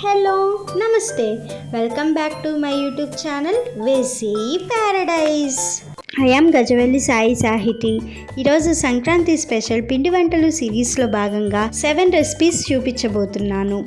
Hello నమస్తే welcome back to my YouTube channel వెసీ paradise. I am Gajavelli Sai Sahithi. ఈరోజు Sankranti special పిండి వంటలు సిరీస్లో భాగంగా 7 రెసిపీస్ చూపించబోతున్నాను.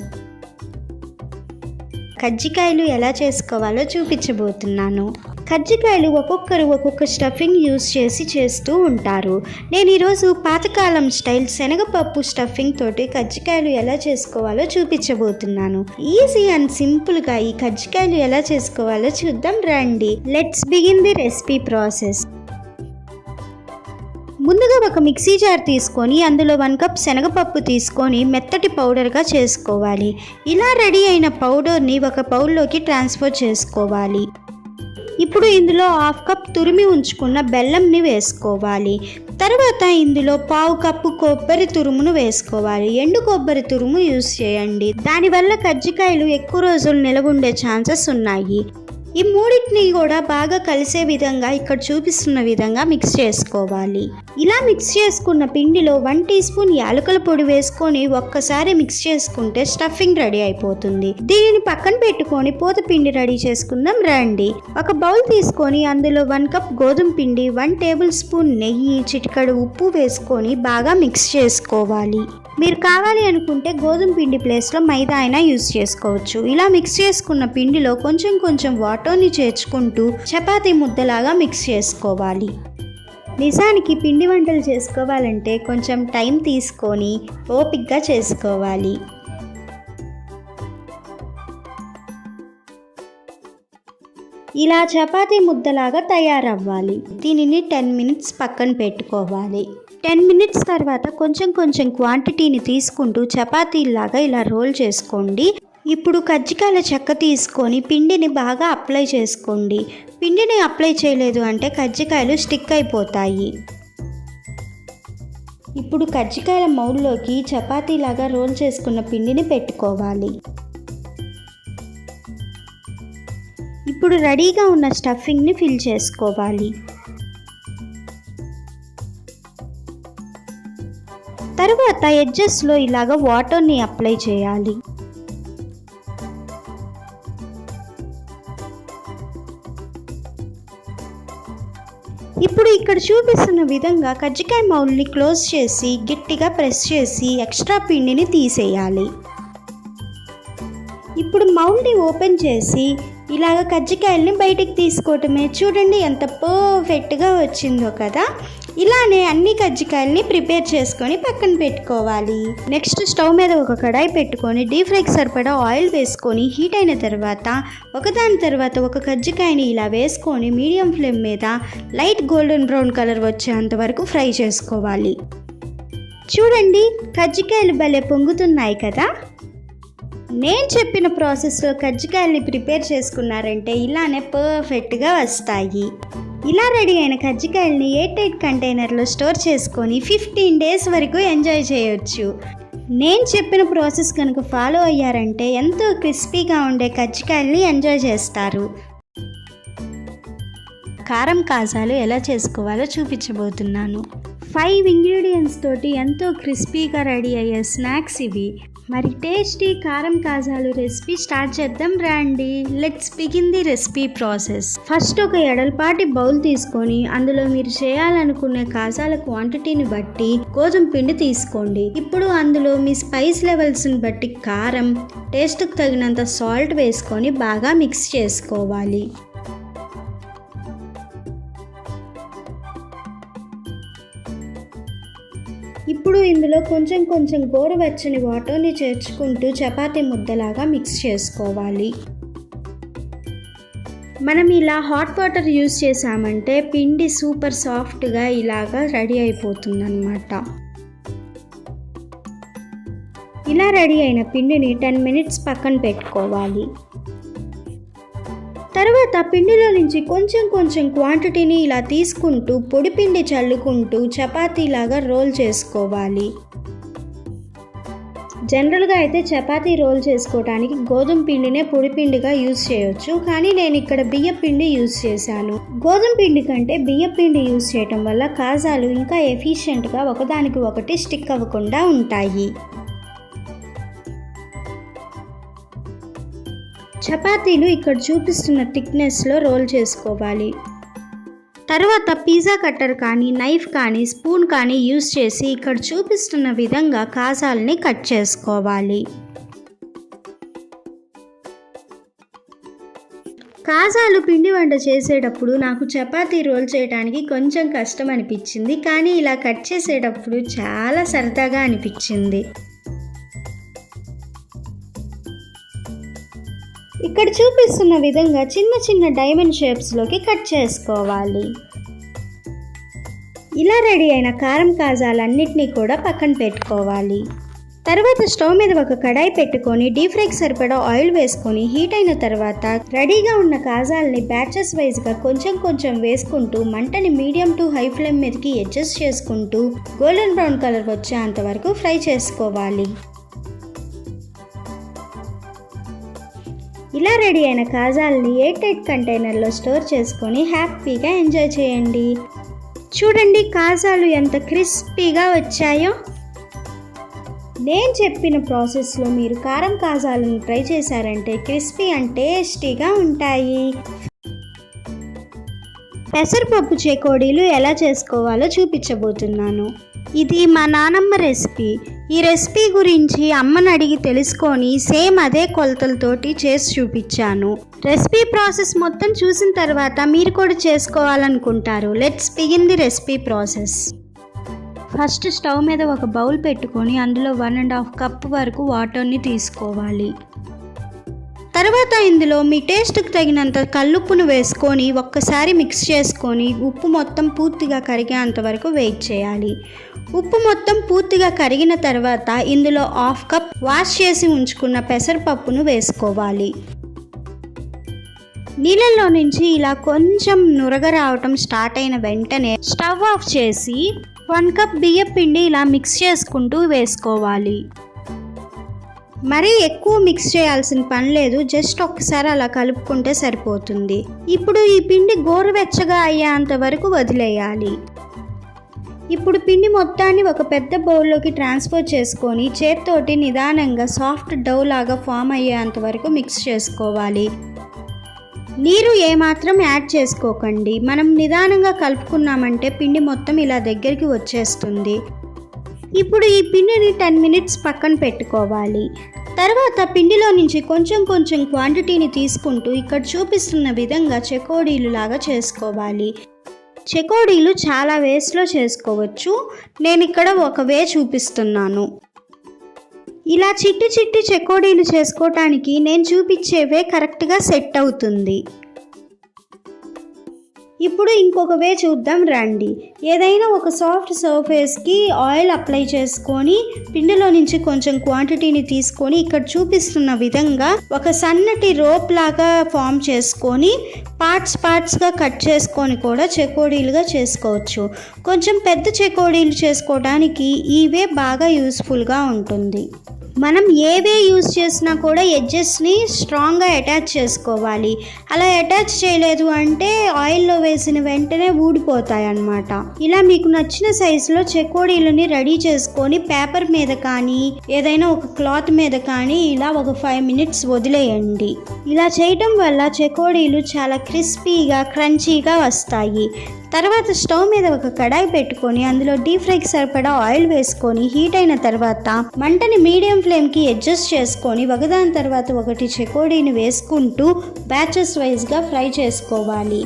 కజ్జికాయలు ఎలా చేసుకోవాలో చూపించబోతున్నాను. కజ్జికాయలు ఒక్కొక్కరు ఒక్కొక్క స్టఫింగ్ యూజ్ చేసి చేస్తూ ఉంటారు. నేను ఈరోజు పాతకాలం స్టైల్ శనగపప్పు స్టఫింగ్ తోటి కజ్జికాయలు ఎలా చేసుకోవాలో చూపించబోతున్నాను. ఈజీ అండ్ సింపుల్గా ఈ కజ్జికాయలు ఎలా చేసుకోవాలో చూద్దాం రండి. Let's begin the recipe process. ముందుగా ఒక మిక్సీ జార్ తీసుకొని అందులో 1 కప్ శనగపప్పు తీసుకొని మెత్తటి పౌడర్గా చేసుకోవాలి. ఇలా రెడీ అయిన పౌడర్ని ఒక బౌల్లోకి ట్రాన్స్ఫర్ చేసుకోవాలి. ఇప్పుడు ఇందులో 1/2 కప్ తురిమి ఉంచుకున్న బెల్లంని వేసుకోవాలి. తర్వాత ఇందులో 1/2 కప్పు కొబ్బరి తురుమును వేసుకోవాలి. ఎండు కొబ్బరి తురుము యూజ్ చేయండి. దానివల్ల కజ్జికాయలు ఎక్కువ రోజులు నిలవ ఉండే ఛాన్సెస్ ఉన్నాయి. ఈ మూడింటిని కూడా బాగా కలిసే విధంగా ఇక్కడ చూపిస్తున్న విధంగా మిక్స్ చేసుకోవాలి. ఇలా మిక్స్ చేసుకున్న పిండిలో 1 టీ స్పూన్ యాలకుల పొడి వేసుకొని ఒక్కసారి మిక్స్ చేసుకుంటే స్టఫింగ్ రెడీ అయిపోతుంది. దీనిని పక్కన పెట్టుకొని పూత పిండి రెడీ చేసుకుందాం రండి. ఒక బౌల్ తీసుకొని అందులో 1 కప్ గోధుమ పిండి, 1 టేబుల్ స్పూన్ నెయ్యి, చిటికెడు ఉప్పు వేసుకొని బాగా మిక్స్ చేసుకోవాలి. మీరు కావాలి అనుకుంటే గోధుమ పిండి ప్లేస్లో మైదా అయినా యూజ్ చేసుకోవచ్చు. ఇలా మిక్స్ చేసుకున్న పిండిలో కొంచెం కొంచెం వాటర్ని చేర్చుకుంటూ చపాతీ ముద్దలాగా మిక్స్ చేసుకోవాలి. నిజానికి పిండి వంటలు చేసుకోవాలంటే కొంచెం టైం తీసుకొని ఓపికగా చేసుకోవాలి. ఇలా చపాతీ ముద్దలాగా తయారవ్వాలి. దీనిని 10 మినిట్స్ పక్కన పెట్టుకోవాలి. 10 మినిట్స్ తర్వాత కొంచెం కొంచెం క్వాంటిటీని తీసుకుంటూ చపాతీలాగా ఇలా రోల్ చేసుకోండి. ఇప్పుడు కజ్జికాయల చెక్క తీసుకొని పిండిని బాగా అప్లై చేసుకోండి. పిండిని అప్లై చేయలేదు అంటే కజ్జికాయలు స్టిక్ అయిపోతాయి. ఇప్పుడు కజ్జికాయల మౌల్లోకి చపాతీలాగా రోల్ చేసుకున్న పిండిని పెట్టుకోవాలి. ఇప్పుడు రెడీగా ఉన్న స్టఫింగ్ని ఫిల్ చేసుకోవాలి. తర్వాత ఎడ్జెస్లో ఇలాగ వాటర్ని అప్లై చేయాలి. ఇప్పుడు ఇక్కడ చూపిస్తున్న విధంగా కజ్జికాయ మౌల్ని క్లోజ్ చేసి గట్టిగా ప్రెస్ చేసి ఎక్స్ట్రా పిండిని తీసేయాలి. ఇప్పుడు మౌల్ని ఓపెన్ చేసి ఇలాగ కజ్జికాయల్ని బయటికి తీసుకోవటమే. చూడండి ఎంత పర్ఫెక్ట్గా వచ్చిందో కదా. ఇలానే అన్ని కజ్జికాయల్ని ప్రిపేర్ చేసుకొని పక్కన పెట్టుకోవాలి. నెక్స్ట్ స్టవ్ మీద ఒక కడాయి పెట్టుకొని డీప్ ఫ్రైకి సరిపడా ఆయిల్ వేసుకొని హీట్ అయిన తర్వాత ఒకదాని తర్వాత ఒక కజ్జికాయని ఇలా వేసుకొని మీడియం ఫ్లేమ్ మీద లైట్ గోల్డెన్ బ్రౌన్ కలర్ వచ్చేంత వరకు ఫ్రై చేసుకోవాలి. చూడండి కజ్జికాయలు భలే పొంగుతున్నాయి కదా. నేను చెప్పిన ప్రాసెస్లో కజ్జికాయల్ని ప్రిపేర్ చేసుకున్నారంటే ఇలానే పర్ఫెక్ట్గా వస్తాయి. ఇలా రెడీ అయిన కజ్జికాయల్ని ఎయిర్ టైట్ కంటైనర్లో స్టోర్ చేసుకొని 15 డేస్ వరకు ఎంజాయ్ చేయొచ్చు. నేను చెప్పిన ప్రాసెస్ కనుక ఫాలో అయ్యారంటే ఎంతో క్రిస్పీగా ఉండే కజ్జికాయల్ని ఎంజాయ్ చేస్తారు. కారం కాజాలు ఎలా చేసుకోవాలో చూపించబోతున్నాను. 5 ఇంగ్రీడియంట్స్ తోటి ఎంతో క్రిస్పీగా రెడీ అయ్యే స్నాక్స్ ఇవి. మరి టేస్టీ కారం కాజాలు రెసిపీ స్టార్ట్ చేద్దాం రండి. Let's begin the recipe process. First ఒక ఎడల్పాటి బౌల్ తీసుకొని అందులో మీరు చేయాలనుకునే కాజాల క్వాంటిటీని బట్టి గోధుమ పిండి తీసుకోండి. ఇప్పుడు అందులో మీ స్పైస్ లెవెల్స్ని బట్టి కారం, టేస్ట్కి తగినంత సాల్ట్ వేసుకొని బాగా మిక్స్ చేసుకోవాలి. ఇప్పుడు ఇందులో కొంచెం కొంచెం గోరువెచ్చని వాటర్ని చేర్చుకుంటూ చపాతీ ముద్దలాగా మిక్స్ చేసుకోవాలి. మనం ఇలా హాట్ వాటర్ యూజ్ చేసామంటే పిండి సూపర్ సాఫ్ట్గా ఇలాగా రెడీ అయిపోతుందన్నమాట. ఇలా రెడీ అయిన పిండిని 10 మినిట్స్ పక్కన పెట్టుకోవాలి. తర్వాత పిండిలో నుంచి కొంచెం కొంచెం క్వాంటిటీని ఇలా తీసుకుంటూ పొడి పిండి చల్లుకుంటూ చపాతీలాగా రోల్ చేసుకోవాలి. జనరల్గా అయితే చపాతీ రోల్ చేసుకోవడానికి గోధుమ పిండినే పొడి పిండిగా యూజ్ చేయొచ్చు, కానీ నేను ఇక్కడ బియ్య పిండి యూజ్ చేశాను. గోధుమ పిండి కంటే బియ్య పిండి యూజ్ చేయటం వల్ల కాజాలు ఇంకా ఎఫిషియెంట్గా ఒకదానికి ఒకటి స్టిక్ అవ్వకుండా ఉంటాయి. చపాతీలు ఇక్కడ చూపిస్తున్న థిక్నెస్లో రోల్ చేసుకోవాలి. తర్వాత పిజ్జా కట్టర్ కానీ నైఫ్ కానీ స్పూన్ కానీ యూస్ చేసి ఇక్కడ చూపిస్తున్న విధంగా కాజాలని కట్ చేసుకోవాలి. కాజాలు పిండి వంట చేసేటప్పుడు నాకు చపాతీ రోల్ చేయడానికి కొంచెం కష్టం అనిపించింది, కానీ ఇలా కట్ చేసేటప్పుడు చాలా సరదాగా అనిపించింది. ఇక్కడ చూపిస్తున్న విధంగా చిన్న చిన్న డైమండ్ షేప్స్లోకి కట్ చేసుకోవాలి. ఇలా రెడీ అయిన కారం కాజాలన్నిటినీ కూడా పక్కన పెట్టుకోవాలి. తర్వాత స్టవ్ మీద ఒక కడాయి పెట్టుకొని డీప్ ఫ్రైకి సరిపడా ఆయిల్ వేసుకొని హీట్ అయిన తర్వాత రెడీగా ఉన్న కాజాలని బ్యాచెస్ వైజ్గా కొంచెం కొంచెం వేసుకుంటూ మంటని మీడియం టు హై ఫ్లేమ్ మీదకి అడ్జస్ట్ చేసుకుంటూ గోల్డెన్ బ్రౌన్ కలర్ వచ్చేంత వరకు ఫ్రై చేసుకోవాలి. ఇలా రెడీ అయిన కాజాలని ఎయిర్ టైట్ కంటైనర్లో స్టోర్ చేసుకొని హ్యాపీగా ఎంజాయ్ చేయండి. చూడండి కాజాలు ఎంత క్రిస్పీగా వచ్చాయో. నేను చెప్పిన ప్రాసెస్లో మీరు కారం కాజాలను ట్రై చేశారంటే క్రిస్పీ అండ్ టేస్టీగా ఉంటాయి. పెసరపప్పు చెకోడీలు ఎలా చేసుకోవాలో చూపించబోతున్నాను. ఇది మా నానమ్మ రెసిపీ. ఈ రెసిపీ గురించి అమ్మని అడిగి తెలుసుకొని సేమ్ అదే కొలతలతోటి చేసి చూపించాను. రెసిపీ ప్రాసెస్ మొత్తం చూసిన తర్వాత మీరు కూడా చేసుకోవాలనుకుంటారు. Let's begin the recipe process. First stove మీద ఒక బౌల్ పెట్టుకొని అందులో 1.5 కప్ వరకు వాటర్ని తీసుకోవాలి. తర్వాత ఇందులో మీ టేస్ట్కి తగినంత కల్లుప్పును వేసుకొని ఒక్కసారి మిక్స్ చేసుకొని ఉప్పు మొత్తం పూర్తిగా కరిగేంత వరకు వెయిట్ చేయాలి. ఉప్పు మొత్తం పూర్తిగా కరిగిన తర్వాత ఇందులో 1/2 కప్ వాష్ చేసి ఉంచుకున్న పెసరపప్పును వేసుకోవాలి. నీళ్ళల్లో నుంచి ఇలా కొంచెం నురగ రావటం స్టార్ట్ అయిన వెంటనే స్టవ్ ఆఫ్ చేసి 1 కప్ బియ్యం పిండి ఇలా మిక్స్ చేసుకుంటూ వేసుకోవాలి. మరీ ఎక్కువ మిక్స్ చేయాల్సిన పని లేదు, జస్ట్ ఒక్కసారి అలా కలుపుకుంటే సరిపోతుంది. ఇప్పుడు ఈ పిండి గోరువెచ్చగా అయ్యేంత వరకు వదిలేయాలి. ఇప్పుడు పిండి మొత్తాన్ని ఒక పెద్ద బౌల్లోకి ట్రాన్స్ఫర్ చేసుకొని చేత్తోటి నిదానంగా సాఫ్ట్ డౌ లాగా ఫామ్ అయ్యేంత వరకు మిక్స్ చేసుకోవాలి. నీరు ఏమాత్రం యాడ్ చేసుకోకండి. మనం నిదానంగా కలుపుకున్నామంటే పిండి మొత్తం ఇలా దగ్గరికి వచ్చేస్తుంది. ఇప్పుడు ఈ పిండిని 10 మినిట్స్ పక్కన పెట్టుకోవాలి. తర్వాత పిండిలో నుంచి కొంచెం కొంచెం క్వాంటిటీని తీసుకుంటూ ఇక్కడ చూపిస్తున్న విధంగా చెకోడీలు లాగా చేసుకోవాలి. చెకోడీలు చాలా వేస్లో చేసుకోవచ్చు. నేను ఇక్కడ ఒక వే చూపిస్తున్నాను. ఇలా చిట్టి చిట్టి చెకోడీలు చేసుకోవటానికి నేను చూపించేవే కరెక్ట్గా సెట్ అవుతుంది. ఇప్పుడు ఇంకొక వే చూద్దాం రండి. ఏదైనా ఒక సాఫ్ట్ సర్ఫేస్కి ఆయిల్ అప్లై చేసుకొని పిండిలో నుంచి కొంచెం క్వాంటిటీని తీసుకొని ఇక్కడ చూపిస్తున్న విధంగా ఒక సన్నటి రోప్ లాగా ఫామ్ చేసుకొని పార్ట్స్గా కట్ చేసుకొని కూడా చెకోడీలుగా చేసుకోవచ్చు. కొంచెం పెద్ద చెకోడీలు చేసుకోవడానికి ఈ వే బాగా యూస్ఫుల్గా ఉంటుంది. మనం ఏ వే యూజ్ చేసినా కూడా ఎడ్జెస్ని స్ట్రాంగ్గా అటాచ్ చేసుకోవాలి. అలా అటాచ్ చేయలేదు అంటే ఆయిల్లో వేసిన వెంటనే ఊడిపోతాయి అన్నమాట. ఇలా మీకు నచ్చిన సైజులో చెకోడీలని రెడీ చేసుకొని పేపర్ మీద కానీ ఏదైనా ఒక క్లాత్ మీద కానీ ఇలా ఒక 5 మినిట్స్ వదిలేయండి. ఇలా చేయటం వల్ల చెకోడీలు చాలా క్రిస్పీగా క్రంచీగా వస్తాయి. తర్వాత స్టవ్ మీద ఒక కడాయి పెట్టుకొని అందులో డీప్ ఫ్రైకి సరిపడా ఆయిల్ వేసుకొని హీట్ అయిన తర్వాత మంటని మీడియం ఫ్లేమ్కి అడ్జస్ట్ చేసుకొని ఒకదాని తర్వాత ఒకటి చెకోడీని వేసుకుంటూ బ్యాచెస్ వైజ్గా ఫ్రై చేసుకోవాలి.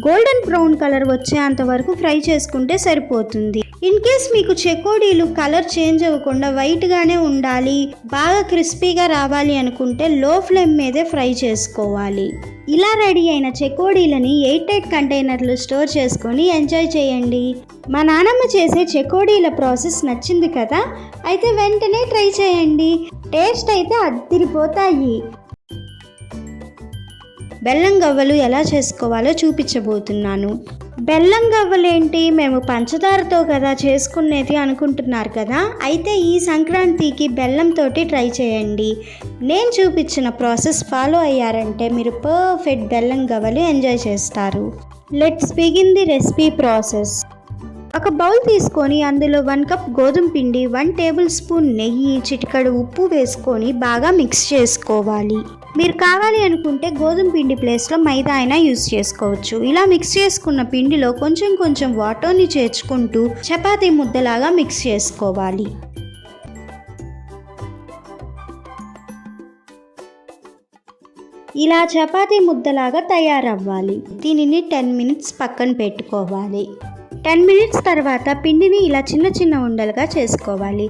గోల్డెన్ బ్రౌన్ కలర్ వచ్చేంత వరకు ఫ్రై చేసుకుంటే సరిపోతుంది. ఇన్ కేస్ మీకు చెకోడీలు కలర్ చేంజ్ అవ్వకుండా వైట్గానే ఉండాలి, బాగా క్రిస్పీగా రావాలి అనుకుంటే లో ఫ్లేమ్ మీదే ఫ్రై చేసుకోవాలి. ఇలా రెడీ అయిన చెకోడీలని ఎయిర్ టైట్ కంటైనర్లో స్టోర్ చేసుకొని ఎంజాయ్ చేయండి. మా నానమ్మ చేసే చెకోడీల ప్రాసెస్ నచ్చింది కదా, అయితే వెంటనే ట్రై చేయండి. టేస్ట్ అయితే అదిరిపోతాయి. బెల్లం గవ్వలు ఎలా చేసుకోవాలో చూపించబోతున్నాను. బెల్లం గవ్వలేంటి, మేము పంచదారతో కదా చేసుకునేది అనుకుంటున్నారు కదా, అయితే ఈ సంక్రాంతికి బెల్లంతో ట్రై చేయండి. నేను చూపించిన ప్రాసెస్ ఫాలో అయ్యారంటే మీరు పర్ఫెక్ట్ బెల్లం గవ్వలు ఎంజాయ్ చేస్తారు. Let's begin the recipe process. ఒక బౌల్ తీసుకొని అందులో 1 కప్ గోధుమ పిండి, 1 టేబుల్ స్పూన్ నెయ్యి, చిటికెడు ఉప్పు వేసుకొని బాగా మిక్స్ చేసుకోవాలి. మీరు కావాలి అనుకుంటే గోధుమ పిండి ప్లేస్లో మైదా అయినా యూజ్ చేసుకోవచ్చు. ఇలా మిక్స్ చేసుకున్న పిండిలో కొంచెం కొంచెం వాటర్ని చేర్చుకుంటూ చపాతీ ముద్దలాగా మిక్స్ చేసుకోవాలి. ఇలా చపాతీ ముద్దలాగా తయారవ్వాలి. దీనిని 10 మినిట్స్ పక్కన పెట్టుకోవాలి. 10 మినిట్స్ తర్వాత పిండిని ఇలా చిన్న చిన్న ఉండలుగా చేసుకోవాలి.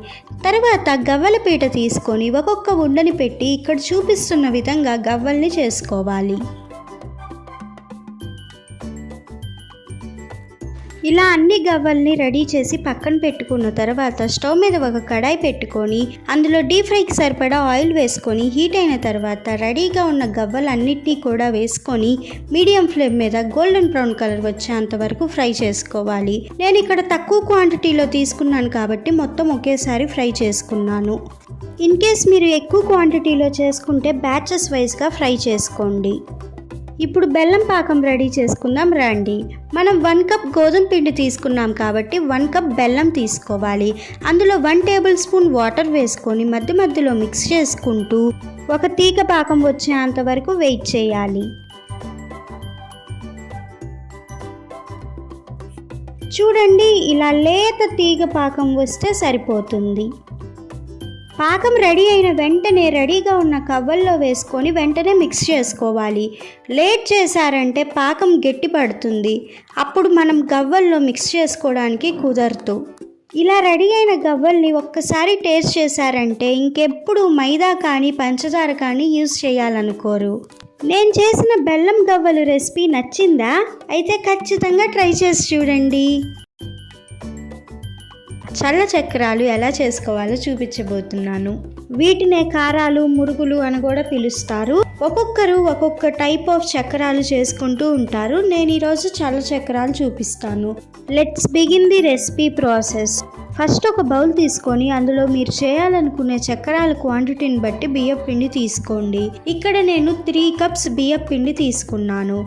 తర్వాత గవ్వల పీట తీసుకొని ఒక్కొక్క ఉండని పెట్టి ఇక్కడ చూపిస్తున్న విధంగా గవ్వల్ని చేసుకోవాలి. ఇలా అన్ని గవ్వల్ని రెడీ చేసి పక్కన పెట్టుకున్న తర్వాత స్టవ్ మీద ఒక కడాయి పెట్టుకొని అందులో డీప్ ఫ్రైకి సరిపడా ఆయిల్ వేసుకొని హీట్ అయిన తర్వాత రెడీగా ఉన్న గవ్వలన్నిటినీ కూడా వేసుకొని మీడియం ఫ్లేమ్ మీద గోల్డెన్ బ్రౌన్ కలర్ వచ్చేంత వరకు ఫ్రై చేసుకోవాలి. నేను ఇక్కడ తక్కువ క్వాంటిటీలో తీసుకున్నాను కాబట్టి మొత్తం ఒకేసారి ఫ్రై చేసుకున్నాను. ఇన్ కేస్ మీరు ఎక్కువ క్వాంటిటీలో చేసుకుంటే బ్యాచెస్ వైజ్గా ఫ్రై చేసుకోండి. ఇప్పుడు బెల్లం పాకం రెడీ చేసుకుందాం రండి. మనం 1 కప్ గోధుమ పిండి తీసుకున్నాం కాబట్టి 1 కప్ బెల్లం తీసుకోవాలి. అందులో 1 టేబుల్ స్పూన్ వాటర్ వేసుకొని మధ్య మధ్యలో మిక్స్ చేసుకుంటూ ఒక తీగ పాకం వచ్చేంత వరకు వెయిట్ చేయాలి. చూడండి, ఇలా లేత తీగ పాకం వస్తే సరిపోతుంది. పాకం రెడీ అయిన వెంటనే రెడీగా ఉన్న కవ్వల్లో వేసుకొని వెంటనే మిక్స్ చేసుకోవాలి. లేట్ చేశారంటే పాకం గట్టి పడుతుంది. అప్పుడు మనం గవ్వల్లో మిక్స్ చేసుకోవడానికి కుదరదు. ఇలా రెడీ అయిన గవ్వల్ని ఒక్కసారి టేస్ట్ చేశారంటే ఇంకెప్పుడు మైదా కానీ పంచదార కానీ యూజ్ చేయాలనుకోరు. నేను చేసిన బెల్లం గవ్వలు రెసిపీ నచ్చిందా? అయితే ఖచ్చితంగా ట్రై చేసి చూడండి. చల్ల చక్రాలు ఎలా చేసుకోవాలో చూపించబోతున్నాను. వీటినే కారాలు, మురుగులు అని కూడా పిలుస్తారు. ఒక్కొక్కరు ఒక్కొక్క టైప్ ఆఫ్ చక్రాలు చేసుకుంటూ ఉంటారు. నేను ఈరోజు చల్ల చక్రాలు చూపిస్తాను. Let's begin the recipe process. First ఒక బౌల్ తీసుకొని అందులో మీరు చేయాలనుకునే చక్రాల క్వాంటిటీని బట్టి బియ్యపు పిండి తీసుకోండి. ఇక్కడ నేను 3 కప్స్ బియ్యపు పిండి తీసుకున్నాను.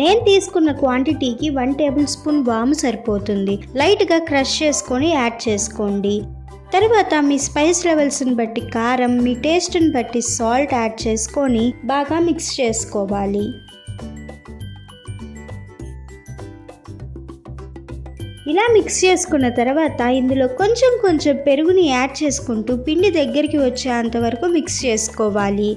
నేను తీసుకున్న క్వాంటిటీకి 1 టేబుల్ స్పూన్ వాము సరిపోతుంది. లైట్గా క్రష్ చేసుకొని యాడ్ చేసుకోండి. తర్వాత మీ స్పైస్ లెవెల్స్ని బట్టి కారం, మీ టేస్ట్ని బట్టి సాల్ట్ యాడ్ చేసుకొని బాగా మిక్స్ చేసుకోవాలి. ఇలా మిక్స్ చేసుకున్న తర్వాత ఇందులో కొంచెం కొంచెం పెరుగుని యాడ్ చేసుకుంటూ పిండి దగ్గరికి వచ్చేంత వరకు మిక్స్ చేసుకోవాలి.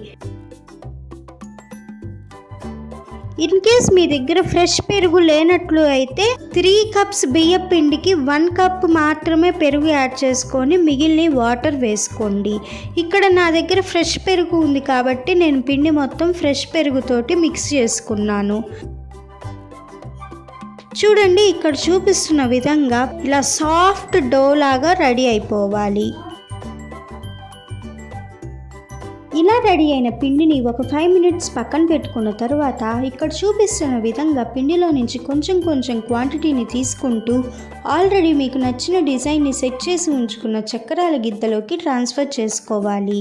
ఇన్ కేస్ మీ దగ్గర ఫ్రెష్ పెరుగు లేనట్లు అయితే 3 కప్స్ బియ్య పిండికి 1 కప్ మాత్రమే పెరుగు యాడ్ చేసుకొని మిగిలిన వాటర్ వేసుకోండి. ఇక్కడ నా దగ్గర ఫ్రెష్ పెరుగు ఉంది కాబట్టి నేను పిండి మొత్తం ఫ్రెష్ పెరుగుతోటి మిక్స్ చేసుకున్నాను. చూడండి, ఇక్కడ చూపిస్తున్న విధంగా ఇలా సాఫ్ట్ డో లాగా రెడీ అయిపోవాలి. ఇలా రెడీ అయిన పిండిని ఒక 5 మినిట్స్ పక్కన పెట్టుకున్న తర్వాత ఇక్కడ చూపిస్తున్న విధంగా పిండిలో నుంచి కొంచెం కొంచెం క్వాంటిటీని తీసుకుంటూ ఆల్రెడీ మీకు నచ్చిన డిజైన్ని సెట్ చేసి ఉంచుకున్న చక్రాల గిద్దలోకి ట్రాన్స్ఫర్ చేసుకోవాలి.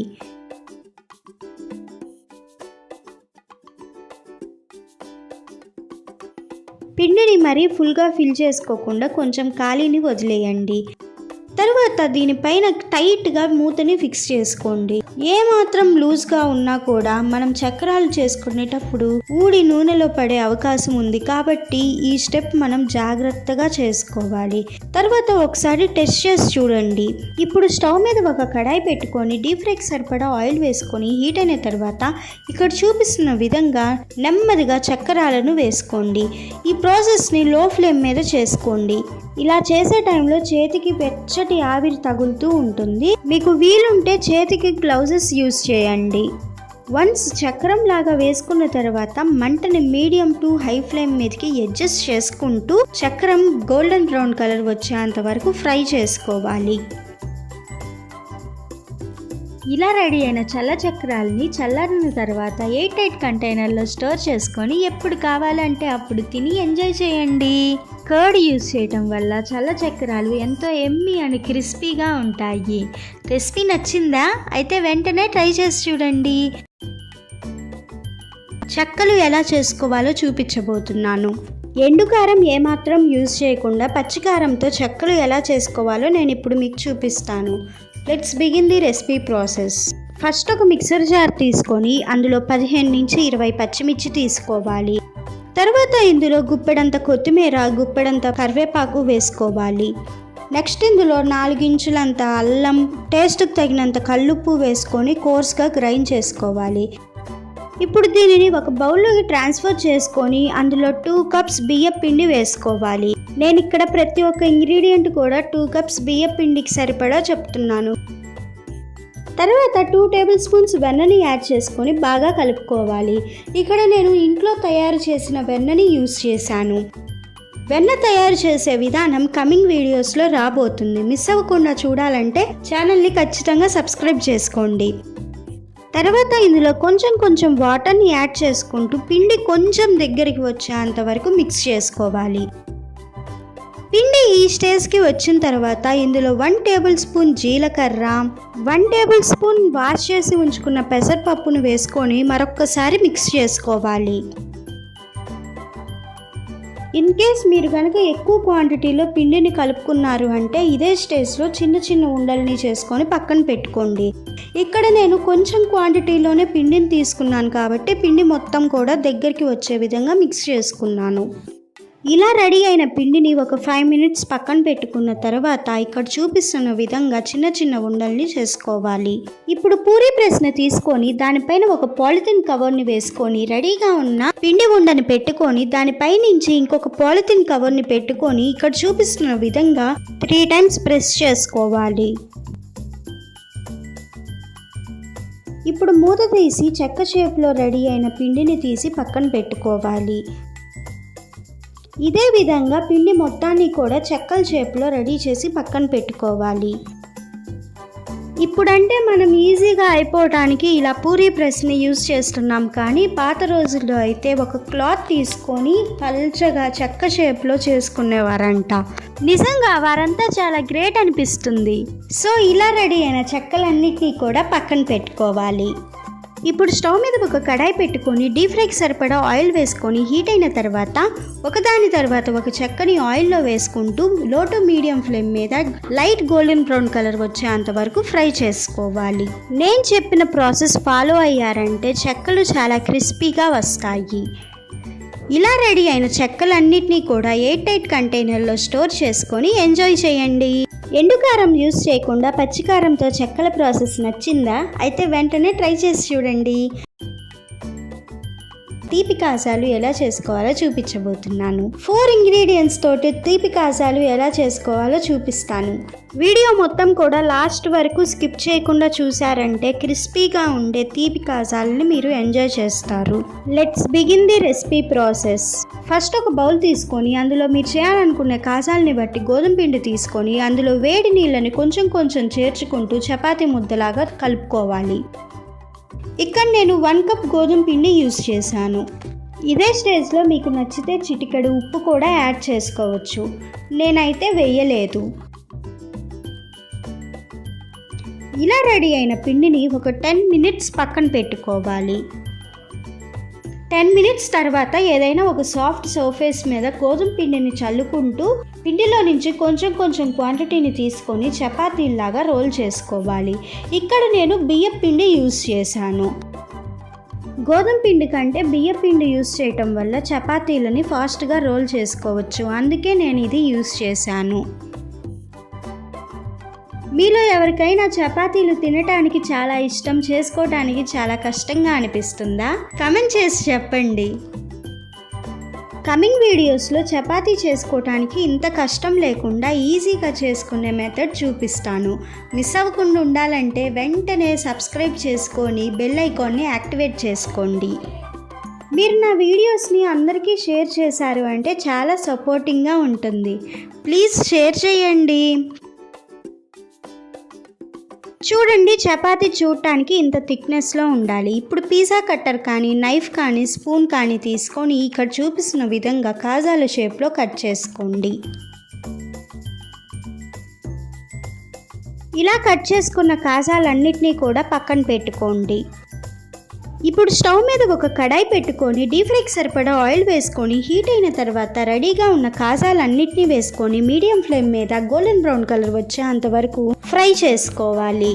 పిండిని మరీ ఫుల్గా ఫిల్ చేసుకోకుండా కొంచెం ఖాళీని వదిలేయండి. తర్వాత దీనిపైన టైట్గా మూతని ఫిక్స్ చేసుకోండి. ఏమాత్రం లూజ్గా ఉన్నా కూడా మనం చక్రాలు చేసుకునేటప్పుడు ఊడి నూనెలో పడే అవకాశం ఉంది కాబట్టి ఈ స్టెప్ మనం జాగ్రత్తగా చేసుకోవాలి. తర్వాత ఒకసారి టెస్ట్ చేసి చూడండి. ఇప్పుడు స్టవ్ మీద ఒక కడాయి పెట్టుకొని డీప్ ఫ్రైకి సరిపడా ఆయిల్ వేసుకొని హీట్ అయిన తర్వాత ఇక్కడ చూపిస్తున్న విధంగా నెమ్మదిగా చక్రాలను వేసుకోండి. ఈ ప్రాసెస్ని లో ఫ్లేమ్ మీద చేసుకోండి. ఇలా చేసే టైంలో చేతికి వెచ్చటి ఆవిరి తగులుతూ ఉంటుంది. మీకు వీలుంటే చేతికి గ్లౌజెస్ యూజ్ చేయండి. వన్స్ చక్రం లాగా వేసుకున్న తర్వాత మంటని మీడియం టు హై ఫ్లేమ్ మీదకి అడ్జస్ట్ చేసుకుంటూ చక్రం గోల్డెన్ బ్రౌన్ కలర్ వచ్చేంత వరకు ఫ్రై చేసుకోవాలి. ఇలా రెడీ అయిన చల్ల చక్రాలని చల్లారిన తర్వాత 8 కంటైనర్లో స్టోర్ చేసుకొని ఎప్పుడు కావాలంటే అప్పుడు తిని ఎంజాయ్ చేయండి. కర్డ్ యూజ్ చేయటం వల్ల చల్ల చక్రాలు ఎంతో ఎమ్మీ అని క్రిస్పీగా ఉంటాయి. రెసిపీ నచ్చిందా? అయితే వెంటనే ట్రై చేసి చూడండి. చెక్కలు ఎలా చేసుకోవాలో చూపించబోతున్నాను. ఎండుకారం ఏమాత్రం యూజ్ చేయకుండా పచ్చికారంతో చెక్కలు ఎలా చేసుకోవాలో నేను ఇప్పుడు మీకు చూపిస్తాను. Let's begin the recipe process. First ఒక మిక్సర్ జార్ తీసుకొని అందులో 15 నుంచి 20 పచ్చిమిర్చి తీసుకోవాలి. తర్వాత ఇందులో గుప్పెడంత కొత్తిమీర, గుప్పెడంత కరివేపాకు వేసుకోవాలి. నెక్స్ట్ ఇందులో 4 ఇంచులంత అల్లం, టేస్ట్కి తగినంత కల్లుప్పు వేసుకొని కోర్స్గా గ్రైండ్ చేసుకోవాలి. ఇప్పుడు దీనిని ఒక బౌల్లోకి ట్రాన్స్ఫర్ చేసుకొని అందులో 2 కప్స్ బియ్యం పిండి వేసుకోవాలి. నేను ఇక్కడ ప్రతి ఒక్క ఇంగ్రీడియంట్ కూడా 2 కప్స్ బియ్యం పిండికి సరిపడా చెప్తున్నాను. తర్వాత 2 టేబుల్ స్పూన్స్ వెన్నని యాడ్ చేసుకొని బాగా కలుపుకోవాలి. ఇక్కడ నేను ఇంట్లో తయారు చేసిన వెన్నని యూజ్ చేశాను. వెన్న తయారు చేసే విధానం కమింగ్ వీడియోస్లో రాబోతుంది. మిస్ అవ్వకుండా చూడాలంటే ఛానల్ని ఖచ్చితంగా సబ్స్క్రైబ్ చేసుకోండి. తర్వాత ఇందులో కొంచెం వాటర్ని యాడ్ చేసుకుంటూ పిండి కొంచెం దగ్గరికి వచ్చేంత వరకు మిక్స్ చేసుకోవాలి. పిండి ఈ స్టేజ్కి వచ్చిన తర్వాత ఇందులో 1 టేబుల్ స్పూన్ జీలకర్ర, 1 టేబుల్ స్పూన్ వాష్ చేసి ఉంచుకున్న పెసరపప్పును వేసుకొని మరొక్కసారి మిక్స్ చేసుకోవాలి. ఇన్ కేస్ మీరు కనుక ఎక్కువ క్వాంటిటీలో పిండిని కలుపుకున్నారు అంటే ఇదే స్టేజ్లో చిన్న ఉండల్ని చేసుకొని పక్కన పెట్టుకోండి. ఇక్కడ నేను కొంచెం క్వాంటిటీలోనే పిండిని తీసుకున్నాను కాబట్టి పిండి మొత్తం కూడా దగ్గరికి వచ్చే విధంగా మిక్స్ చేసుకున్నాను. ఇలా రెడీ అయిన పిండిని ఒక 5 మినిట్స్ పక్కన పెట్టుకున్న తర్వాత ఇక్కడ చూపిస్తున్న విధంగా చిన్న ఉండల్ని చేసుకోవాలి. ఇప్పుడు పూరీ ప్రెస్ని తీసుకొని దానిపైన ఒక పాలిథిన్ కవర్ని వేసుకొని రెడీగా ఉన్న పిండి ఉండని పెట్టుకొని దానిపై నుంచి ఇంకొక పాలిథిన్ కవర్ని పెట్టుకొని ఇక్కడ చూపిస్తున్న విధంగా 3 టైమ్స్ ప్రెస్ చేసుకోవాలి. ఇప్పుడు మూత తీసి చెక్క షేప్లో రెడీ అయిన పిండిని తీసి పక్కన పెట్టుకోవాలి. ఇదే విధంగా పిండి మొత్తాన్ని కూడా చెక్కల షేప్లో రెడీ చేసి పక్కన పెట్టుకోవాలి. ఇప్పుడంటే మనం ఈజీగా అయిపోవడానికి ఇలా పూరీ ప్రెస్ని యూజ్ చేస్తున్నాం, కానీ పాత రోజుల్లో అయితే ఒక క్లాత్ తీసుకొని పల్చగా చెక్క షేప్లో చేసుకునేవారంట. నిజంగా వారంతా చాలా గ్రేట్ అనిపిస్తుంది. సో ఇలా రెడీ అయిన చెక్కలన్నిటినీ కూడా పక్కన పెట్టుకోవాలి. ఇప్పుడు స్టవ్ మీద ఒక కడాయి పెట్టుకొని డీప్ ఫ్రైకి సరిపడా ఆయిల్ వేసుకొని హీట్ అయిన తర్వాత ఒకదాని తర్వాత ఒక చెక్కని ఆయిల్లో వేసుకుంటూ లో టు మీడియం ఫ్లేమ్ మీద లైట్ గోల్డెన్ బ్రౌన్ కలర్ వచ్చేంత వరకు ఫ్రై చేసుకోవాలి. నేను చెప్పిన ప్రాసెస్ ఫాలో అయ్యారంటే చెక్కలు చాలా క్రిస్పీగా వస్తాయి. ఇలా రెడీ అయిన చెక్కలన్నిటినీ కూడా ఎయిర్ టైట్ కంటైనర్లో స్టోర్ చేసుకొని ఎంజాయ్ చేయండి. ఎండుకారం యూజ్ చేయకుండా పచ్చికారంతో చెక్కల ప్రాసెస్ నచ్చిందా? అయితే వెంటనే ట్రై చేసి చూడండి. తీపి కాజాలు ఎలా చేసుకోవాలో చూపించబోతున్నాను. 4 ఇంగ్రీడియంట్స్ తోటి తీపి కాజాలు ఎలా చేసుకోవాలో చూపిస్తాను. వీడియో మొత్తం కూడా లాస్ట్ వరకు స్కిప్ చేయకుండా చూసారంటే క్రిస్పీగా ఉండే తీపి కాజాలని మీరు ఎంజాయ్ చేస్తారు. Let's begin the recipe process. First ఒక బౌల్ తీసుకొని అందులో మీరు చేయాలనుకునే కాజాలని బట్టి గోధుమ పిండి తీసుకొని అందులో వేడి నీళ్ళని కొంచెం చేర్చుకుంటూ చపాతీ ముద్దలాగా కలుపుకోవాలి. ఇక్కడ నేను 1 కప్ గోధుమ పిండి యూజ్ చేశాను. ఇదే స్టేజ్లో మీకు నచ్చితే చిటికెడు ఉప్పు కూడా యాడ్ చేసుకోవచ్చు. నేనైతే వేయలేదు. ఇలా రెడీ అయిన పిండిని ఒక 10 మినిట్స్ పక్కన పెట్టుకోవాలి. 10 మినిట్స్ తర్వాత ఏదైనా ఒక సాఫ్ట్ సర్ఫేస్ మీద గోధుమ పిండిని చల్లుకుంటూ పిండిలో నుంచి కొంచెం క్వాంటిటీని తీసుకొని చపాతీలాగా రోల్ చేసుకోవాలి. ఇక్కడ నేను బియ్యం పిండి యూజ్ చేశాను. గోధుమ పిండి కంటే బియ్యం పిండి యూజ్ చేయటం వల్ల చపాతీలని ఫాస్ట్గా రోల్ చేసుకోవచ్చు. అందుకే నేను ఇది యూజ్ చేశాను. మీలో ఎవరికైనా చపాతీలు తినటానికి చాలా ఇష్టం, చేసుకోవటానికి చాలా కష్టంగా అనిపిస్తుందా? కమెంట్ చేసి చెప్పండి. కమింగ్ వీడియోస్లో చపాతీ చేసుకోవటానికి ఇంత కష్టం లేకుండా ఈజీగా చేసుకునే మెథడ్ చూపిస్తాను. మిస్ అవ్వకుండా ఉండాలంటే వెంటనే సబ్స్క్రైబ్ చేసుకొని బెల్ ఐకాన్ని యాక్టివేట్ చేసుకోండి. మీరు నా వీడియోస్ని అందరికీ షేర్ చేశారు అంటే చాలా సపోర్టింగ్గా ఉంటుంది. ప్లీజ్ షేర్ చేయండి. చూడండి, చపాతీ చూడటానికి ఇంత థిక్నెస్లో ఉండాలి. ఇప్పుడు పిజ్జా కట్టర్ కానీ నైఫ్ కానీ స్పూన్ కానీ తీసుకొని ఇక్కడ చూపిస్తున్న విధంగా కాజాల షేప్లో కట్ చేసుకోండి. ఇలా కట్ చేసుకున్న కాజాలన్నిటినీ కూడా పక్కన పెట్టుకోండి. ఇప్పుడు స్టవ్ మీద ఒక కడాయి పెట్టుకొని డీప్ ఫ్రైకి సరిపడా ఆయిల్ వేసుకొని హీట్ అయిన తర్వాత రెడీగా ఉన్న కాజాలన్నిటినీ వేసుకొని మీడియం ఫ్లేమ్ మీద గోల్డెన్ బ్రౌన్ కలర్ వచ్చేంత వరకు ఫ్రై చేసుకోవాలి.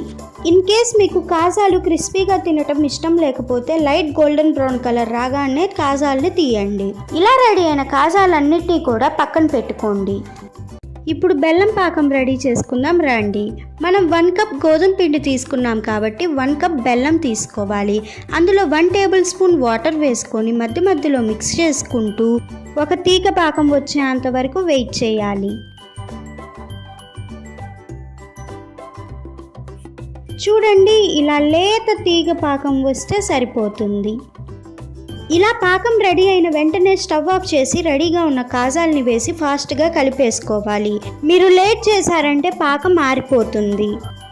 ఇన్ కేస్ మీకు కాజాలు క్రిస్పీగా తినటం ఇష్టం లేకపోతే లైట్ గోల్డెన్ బ్రౌన్ కలర్ రాగానే కాజాలను తీయండి. ఇలా రెడీ అయిన కాజాలన్నిటినీ కూడా పక్కన పెట్టుకోండి. ఇప్పుడు బెల్లం పాకం రెడీ చేసుకుందాం రండి. మనం 1 కప్ గోధుమ పిండి తీసుకున్నాం కాబట్టి 1 కప్ బెల్లం తీసుకోవాలి. అందులో 1 టేబుల్ స్పూన్ వాటర్ వేసుకొని మధ్య మధ్యలో మిక్స్ చేసుకుంటూ ఒక తీగ పాకం వచ్చేంత వరకు వెయిట్ చేయాలి. చూడండి, ఇలా లేత తీగ పాకం వస్తే సరిపోతుంది. ఇలా పాకం రెడీ అయిన వెంటనే స్టవ్ ఆఫ్ చేసి రెడీగా ఉన్న కాజాల్ని వేసి ఫాస్ట్గా కలిపేసుకోవాలి. మీరు లేట్ చేశారంటే పాకం ఆరిపోతుంది.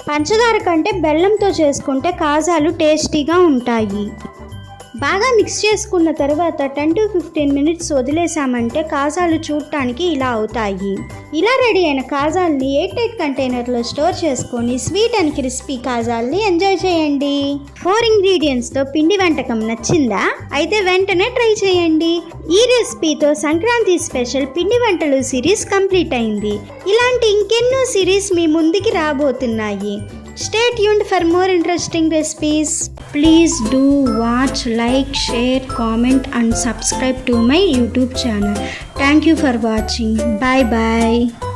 పంచదార కంటే బెల్లంతో చేసుకుంటే కాజాలు టేస్టీగా ఉంటాయి. బాగా మిక్స్ చేసుకున్న తర్వాత 10 to 15 మినిట్స్ వదిలేసామంటే కాజాలు చూడటానికి ఇలా అవుతాయి. ఇలా రెడీ అయిన కాజాల్ని ఎయిర్ టైట్ కంటైనర్లో స్టోర్ చేసుకొని స్వీట్ అండ్ క్రిస్పీ కాజాల్ని ఎంజాయ్ చేయండి. 4 ఇంగ్రీడియంట్స్తో పిండి వంటకం నచ్చిందా? అయితే వెంటనే ట్రై చేయండి. ఈ రెసిపీతో సంక్రాంతి స్పెషల్ పిండి వంటలు సిరీస్ కంప్లీట్ అయింది. ఇలాంటి ఇంకెన్నో సిరీస్ మీ ముందుకి రాబోతున్నాయి. Stay tuned for more interesting recipes. Please do watch, like, share, comment and subscribe to my YouTube channel. Thank you for watching. Bye bye.